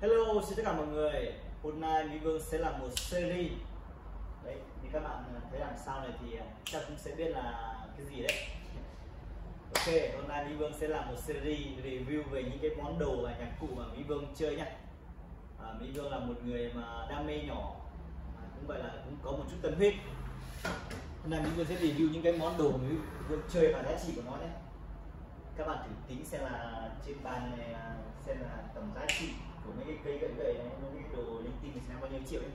Hello, xin tất cả mọi người. Hôm nay Mỹ Vương sẽ làm một series. Đấy, như các bạn thấy đằng sau này thì chắc cũng sẽ biết là cái gì đấy. Ok, hôm nay Mỹ Vương sẽ làm một series review về những cái món đồ và nhạc cụ mà Mỹ Vương chơi nhá. Mỹ Vương là một người mà đam mê nhỏ, cũng vậy là cũng có một chút tâm huyết. Hôm nay Mỹ Vương sẽ review những cái món đồ mà Mỹ Vương chơi và giá trị của nó nhé. Các bạn thử tính xem là trên bàn này xem là tầm giá trị của mấy cái cây gậy này, mấy cái đồ linh tinh sẽ bao nhiêu triệu ấy.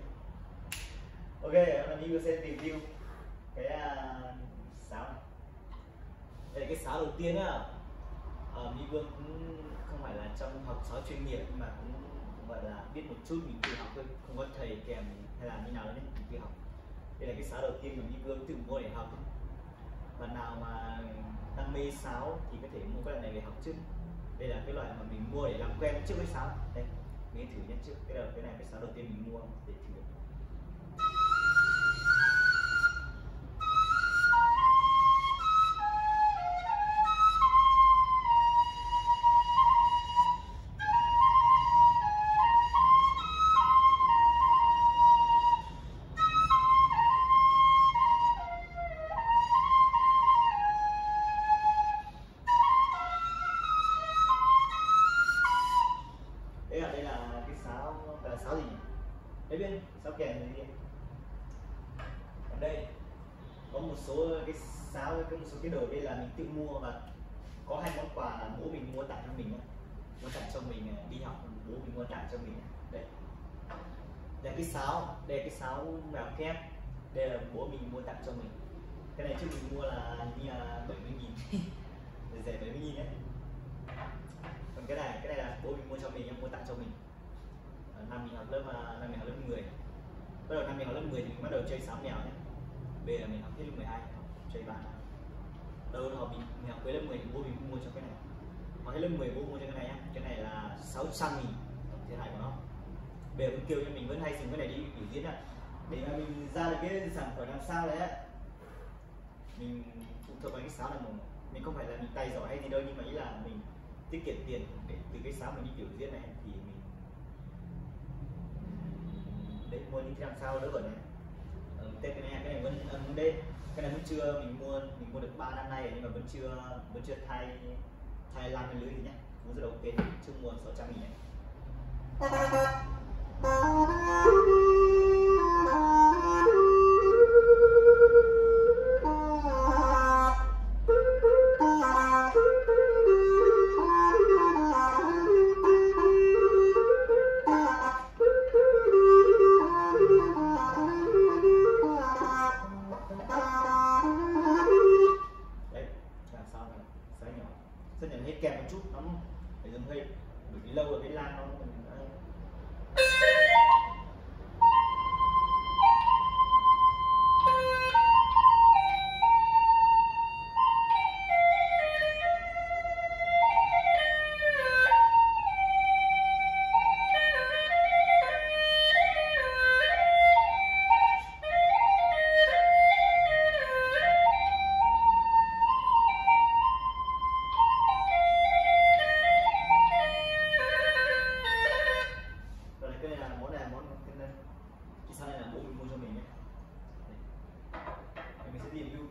Ok, hôm nay Mỹ sẽ review cái sáo này. Đây là cái sáo đầu tiên á. Mỹ Vương cũng không phải là trong học sáo chuyên nghiệp nhưng mà cũng gọi là biết một chút, mình tự học thôi, không có thầy kèm hay là như nào đấy, mình tự học. Đây là cái sáo đầu tiên mà Mỹ Vương tự mua để học. Bạn nào mà đam mê sáo thì có thể mua cái loại này để học trước. Đây là cái loại mà mình mua để làm quen trước với sáo. Đây, mình thử nhé trước. Cái này cái sáo đầu tiên mình mua để thử. Đây là cái sáo, là sáo gì nhỉ? Đấy biết, sáo kèn gì đi. Ở đây có một số cái sáo, có một số cái đồ đây là mình tự mua, và có hai món quà là bố mình mua tặng cho mình, mua tặng cho mình đi học, bố mình mua tặng cho mình. Đây, đây là cái sáo, đây là cái sáo mèo kép, đây là bố mình mua tặng cho mình. Cái này trước mình mua là như là 70.000 rẻ 70.000 đấy. Còn cái này là bố mình mua cho mình, mua tặng cho mình. Năm mình học lớp 10. Bắt đầu năm mình học lớp 10 thì mình bắt đầu chơi sáo mèo nhé. Bây giờ mình học hết lớp 12 học chơi bàn. Đầu học mình học cuối lớp 10 thì bố mình mua cho cái này. Học hết lớp 10 bố mua cho cái này nhá. Cái này là 600.000 thiệt hại của nó. Bây giờ mình kêu cho mình vẫn hay dùng cái này đi biểu diễn ạ. Để mà mình ra được cái sản phẩm làm sao đấy á. Mình phụ thuộc vào cái sáo này, mình không phải là mình tay giỏi hay gì đâu, nhưng mà ý là mình tiết kiệm tiền để từ cái sáo mình đi biểu diễn này thì mình để mua những cái làm sao đỡ bẩn này. Cái này vẫn đây, cái này vẫn chưa, mình mua được 3 năm nay rồi, nhưng mà vẫn chưa thay lan cái lưới gì nhá, cũng rất là ok, chưa mua 600.000 này. Rất là hết kèm một chút, nó phải dùng hơi, bởi vì lâu rồi cái lan nó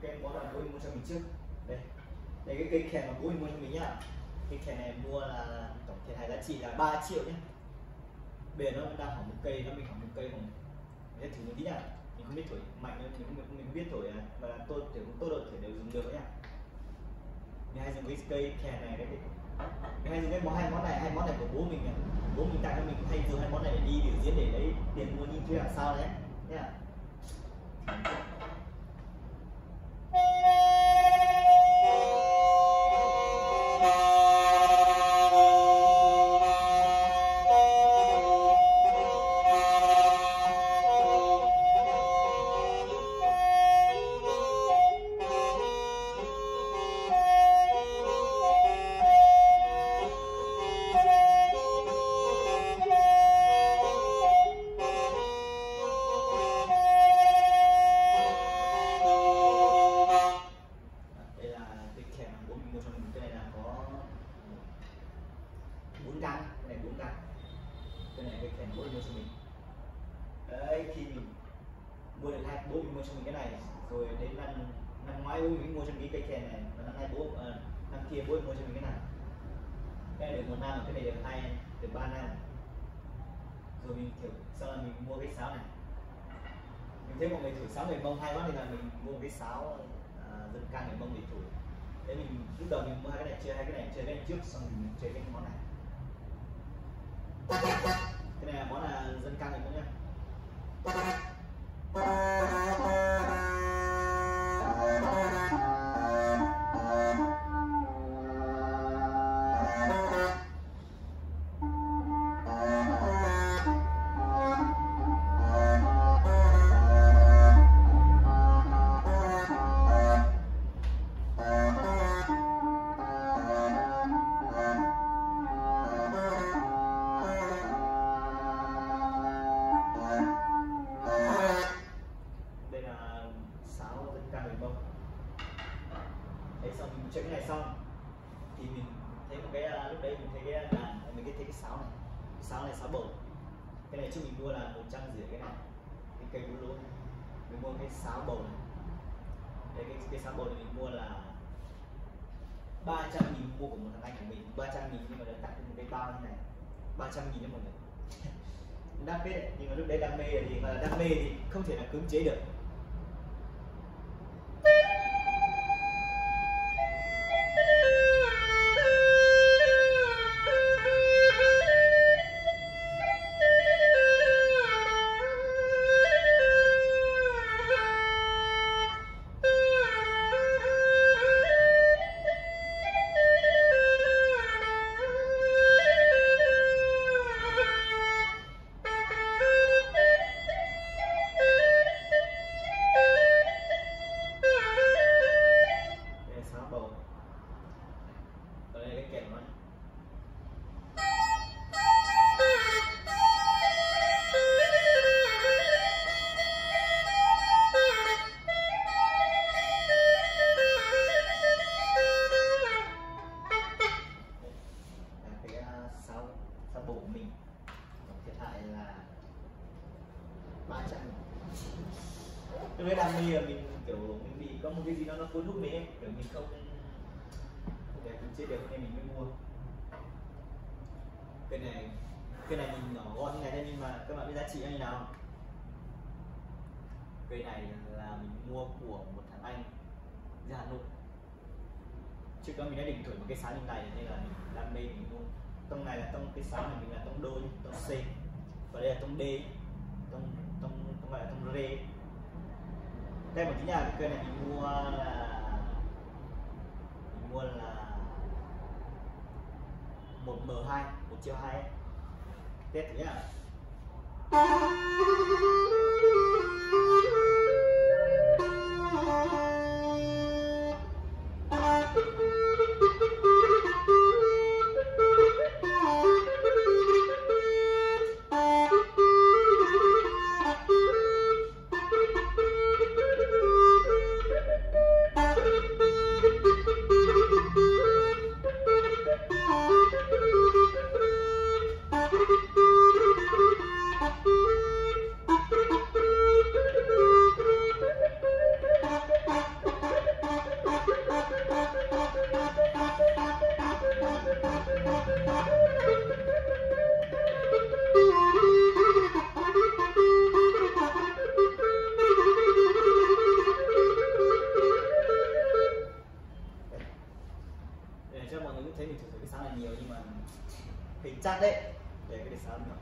cái món là bố mình mua cho mình trước. Đây cái cây kèn mà bố mình mua cho mình nhá. Cây kèn này mua là tổng thiệt hại giá trị là 3 triệu nhé. Bây giờ nó đang hỏng một cây, nó bị hỏng một cây, mình sẽ thử một tí nhá. Mình không biết thổi mạnh nữa, mình không biết thổi mà là tôi độ thổi đều dùng được nhá. Mình hay dùng cái cây kèn này đấy. Mình hay dùng cái hai món này của bố mình này. Bố mình tặng cho mình hay dùng hai món này để đi biểu diễn, để lấy tiền mua những thứ làm sao đấy nhá. rồi đến năm ngoái bố mình mua cho mình cái cây kèn này, và năm nay năm kia bố mua cho mình cái này. Cái này được 1 năm, cái này được 3 năm. Rồi mình kiểu sau là mình mua cái sáo này. Mình thấy mọi người thổi sáo người Mông hay quá nên là mình mua cái sáo dân ca người Mông để thổi. Thế mình lúc đầu mình mua hai cái này chơi cái này trước, xong mình chơi cái món này. Cái này là món là dân ca người Mông nhá. Chơi cái này xong thì mình thấy một cái lúc đấy mình thấy cái đàn, mình thấy cái sáo này sáo bầu. Cái này trước mình mua là 150 cái này, cái cây bút lỗ. Mình mua cái sáo bầu này. Đây, cái sáo bầu này mình mua là 300.000, mua của một thằng anh của mình 300.000, nhưng mà được tặng một cái bao như này 300.000 cho mọi người. Đam mê đấy, nhưng mà lúc đấy đam mê thì mà đam mê thì không thể là cưỡng chế được. Bộ mình thiệt hại là 300. Lúc đấy đam mê là mình kiểu mình bị có một cái gì đó nó cuốn hút mình ấy, kiểu mình không để mình chơi được nên mình mới mua. Cái này mình nhỏ gọn như này thôi, nhưng mà các bạn biết giá trị như nào? Cây này là mình mua của một thằng anh ra Hà Nội. Trước đó mình đã định thổi một cái sáo như này nên là mình đam mê mình mua. Tông này là tông, cái sáo này mình là tông đô, tông C, và đây là tông D, tông gọi là tông Rê. Đây một tí nha, cái cây này mình mua là 1M2, 1.2 test thử nhá. Cho mọi người cũng thấy mình thổi cái sáo này nhiều, nhưng mà hình chặt đấy, để cái sáo nhỏ.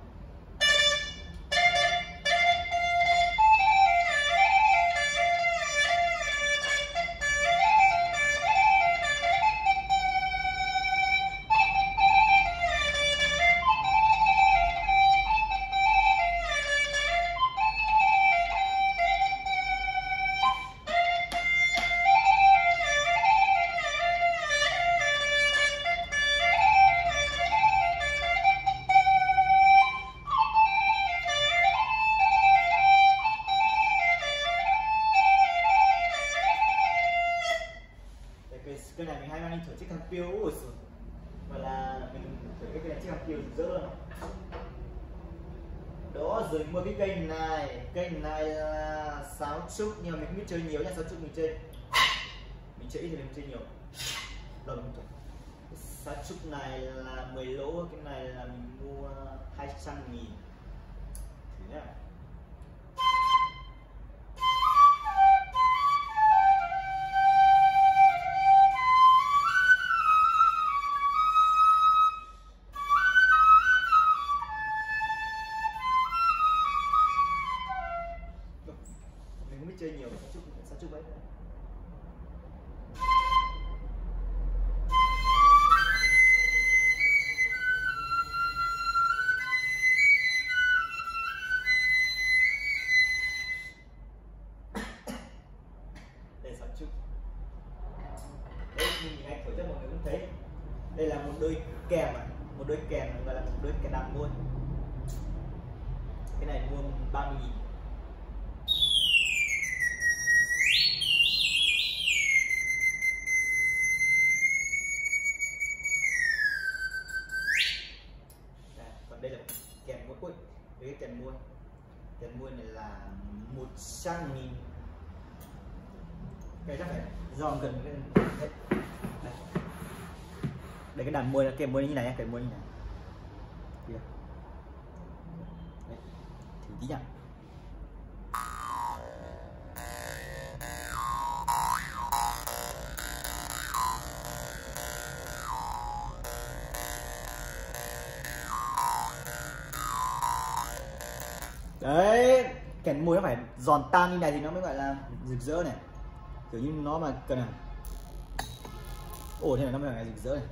Cái này mình hay mang đi thổi chiếc thằng piêu, và là mình thổi cái này chiếc thằng piêu rực rỡ luôn. Đó, rồi mua cái cây này là sáo trúc, nhưng mà mình không biết chơi nhiều nha. Sáo trúc mình chơi ít thì mình chơi nhiều. Rồi mình chơi sáo trúc này là 10 lỗ, cái này là mình mua 200.000. Thử nhá. Mình không biết chơi nhiều sáo trúc ấy. Đây sáo trúc. Đấy, mình anh thổi cho mọi người cũng thấy. Đây là một đôi kèm một đôi kèm gọi là một đôi kèm đàn môi. Cái này mua 30.000. Còn đây là kèm môi. Ui, cái kèm môi này là 100.000. Cái chắc phải dòm gần cái đây cái đàn môi là kèm môi như này nhé, kèm môi như này. Đấy, thử tí nhá. Đấy, kèn môi nó phải giòn tan như này thì nó mới gọi là rực rỡ này. Kiểu như nó mà cần này. Ồ, thế này nó mới là rực rỡ này.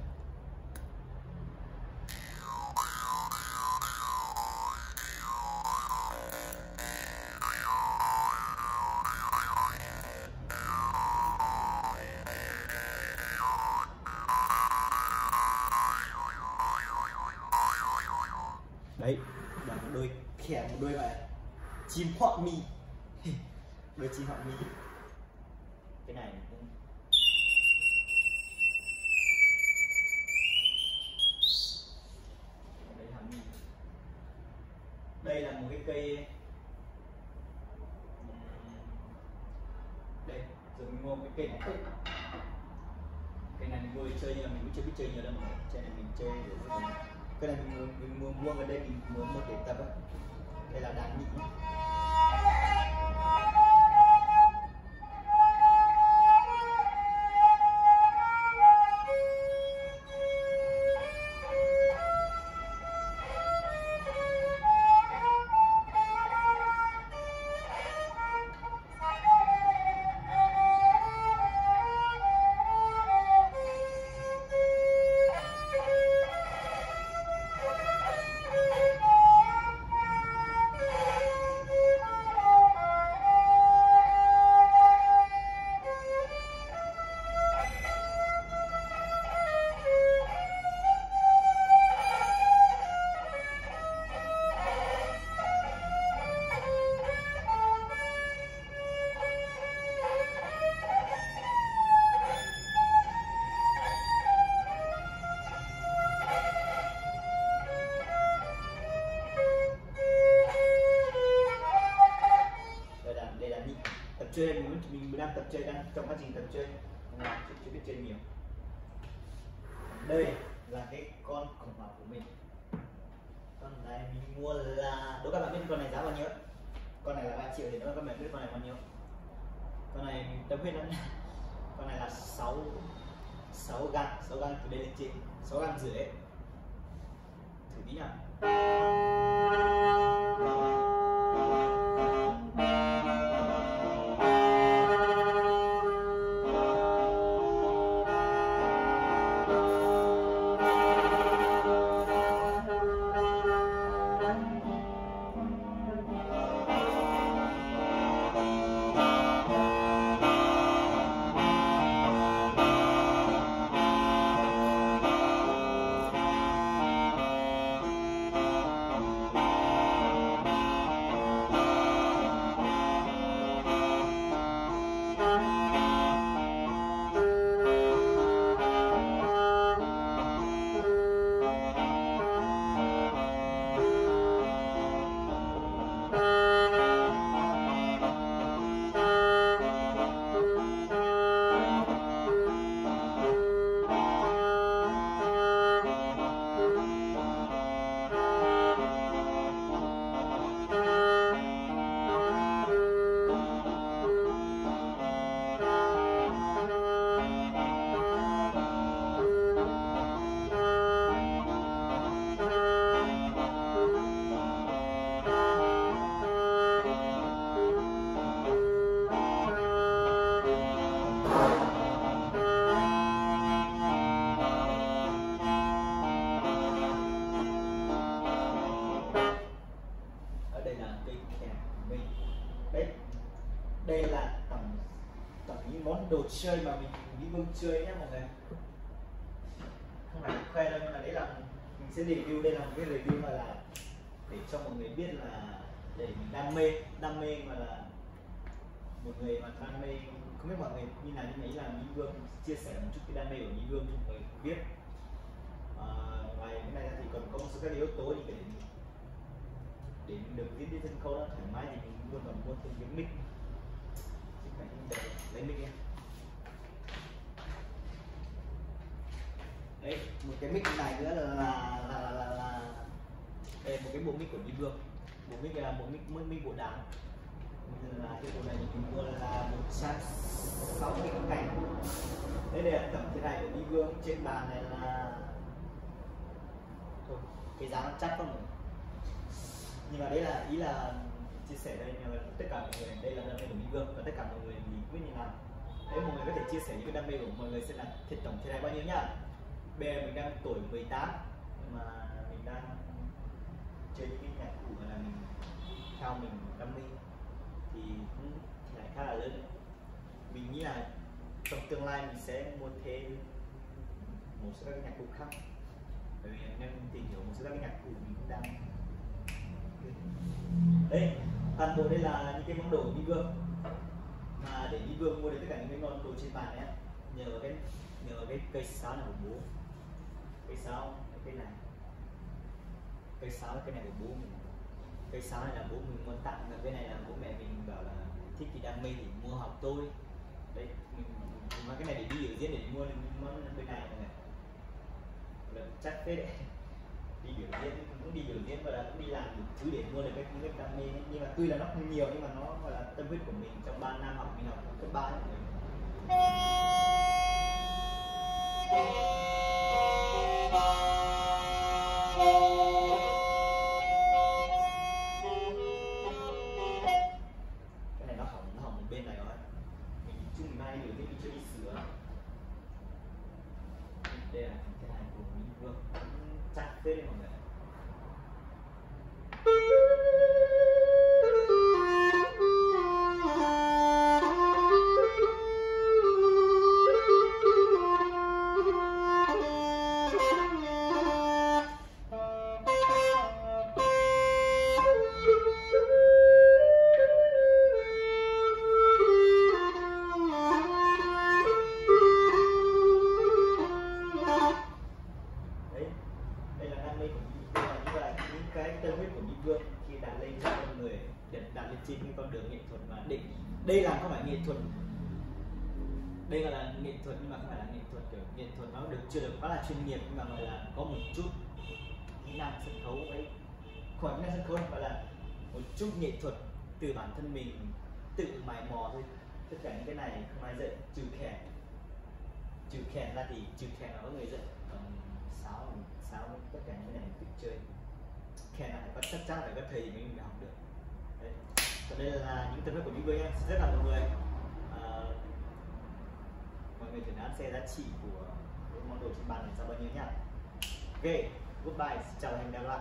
Đấy, là một đôi kèm, một đôi gọi là chim họa mi. Đôi chim họa mi. Cái này cũng đây là mi. Đây là một cái cây. Đây, rồi mình mua cái cây này. Cây này mình mua để chơi nhưng mà mình cũng chưa biết chơi nhiều đâu mà. Chơi này mình chơi để cái này mình mua ở đây, mình muốn một để tập á. Đây là đàn nhị. Chơi mình đang tập chơi, đang trong quá trình tập chơi, chưa biết chơi nhiều. Đây là cái con khủng hoảng của mình. Con này mình mua là, đố các bạn biết con này giá bao nhiêu? Con này là 3 triệu thì các bạn biết con này bao nhiêu? Con này mình tâm huyết lắm. Con này là 6 gram từ đây lên trên, 6 gram rưỡi ấy. Thử tí nào. chơi mà mình Vương chơi nhé mọi người, không phải khoe đâu, nhưng mà đấy là mình sẽ review, đây là một cái review mà là để cho mọi người biết là để mình đam mê mà là một người mà đam mê, không biết mọi người như nào, nhưng mà ý là Mỹ Vương chia sẻ một chút cái đam mê của Mỹ Vương cho mọi người biết. Ngoài cái này ra thì còn có một số các yếu tố như để mình được diễn đi sân khấu nó thoải mái thì mình luôn còn mua thêm cái mic, lấy mic nha. Đấy, một cái mic này nữa là đây, một cái bộ mic của Mỹ Vương. Bộ mic là một mic bộ đàn, là cái bộ này mình mua là 160 cảnh. Đây là tổng thế này của Mỹ Vương. Trên bàn này là thôi, cái giá nó chắc không rồi, nhưng mà đấy là ý là chia sẻ đây nhưng mà tất cả mọi người, đây là đam mê của Mỹ Vương và tất cả mọi người thì quyết như nào đấy, mọi người có thể chia sẻ những cái đam mê của mọi người xem là thiệt tổng thế này bao nhiêu nhá. Bây giờ mình đang tuổi 18 nhưng mà mình đang chơi những cái nhạc cụ mà là mình theo mình đam mê thì cũng lại khá là lớn. Mình nghĩ là trong tương lai mình sẽ mua thêm một số các nhạc cụ khác, bởi vì anh em tìm hiểu một số các nhạc cụ mình cũng đang đây. Toàn bộ đây là những cái món đồ của Mỹ Vương, mà để Mỹ Vương mua được tất cả những cái món đồ trên bàn nhé, nhờ cái cây sáo này của bố, cây sáo cái này, cây sáo cái này của bố mình, cây sáo này là bố mình muốn tặng, và cái này là bố mẹ mình bảo là thích thì đam mê thì mua học tôi đấy. Mình mà cái này để đi biểu diễn, để mua món bên này là chắc phết đấy. Đi biểu diễn cũng đi biểu diễn và là cũng đi làm đủ thứ để mua được những cái đam mê ấy. Nhưng mà tuy là nó không nhiều nhưng mà nó gọi là tâm huyết của mình trong 3 năm học, mình học cấp 3 ấy. Cái này nó hỏng một bên này rồi, mình chung mình mai biểu diễn mình chưa đi sửa. Đây là cái này của Mỹ Vương, chắc phết đấy mọi người. Trên cái con đường nghệ thuật mà đây là không phải nghệ thuật, đây là nghệ thuật nhưng mà không phải là nghệ thuật kiểu nghệ thuật nó chưa được quá là chuyên nghiệp, nhưng mà gọi là có một chút kỹ năng sân khấu ấy, khỏi kỹ năng sân khấu gọi là một chút nghệ thuật từ bản thân mình tự mày mò thôi. Tất cả những cái này không ai dạy, trừ kèn ra thì trừ kèn là có người dạy, còn sáo tất cả những cái này tự chơi. Kèn là phải có, chắc chắn phải có thầy mới mình học được đấy. Còn đây là những tấm huyết của Mỹ Vương em. Rất là mọi người thử đoán xem giá trị của cái món đồ trên bàn này ra bao nhiêu nhá. Ok, goodbye, chào và hẹn gặp lại.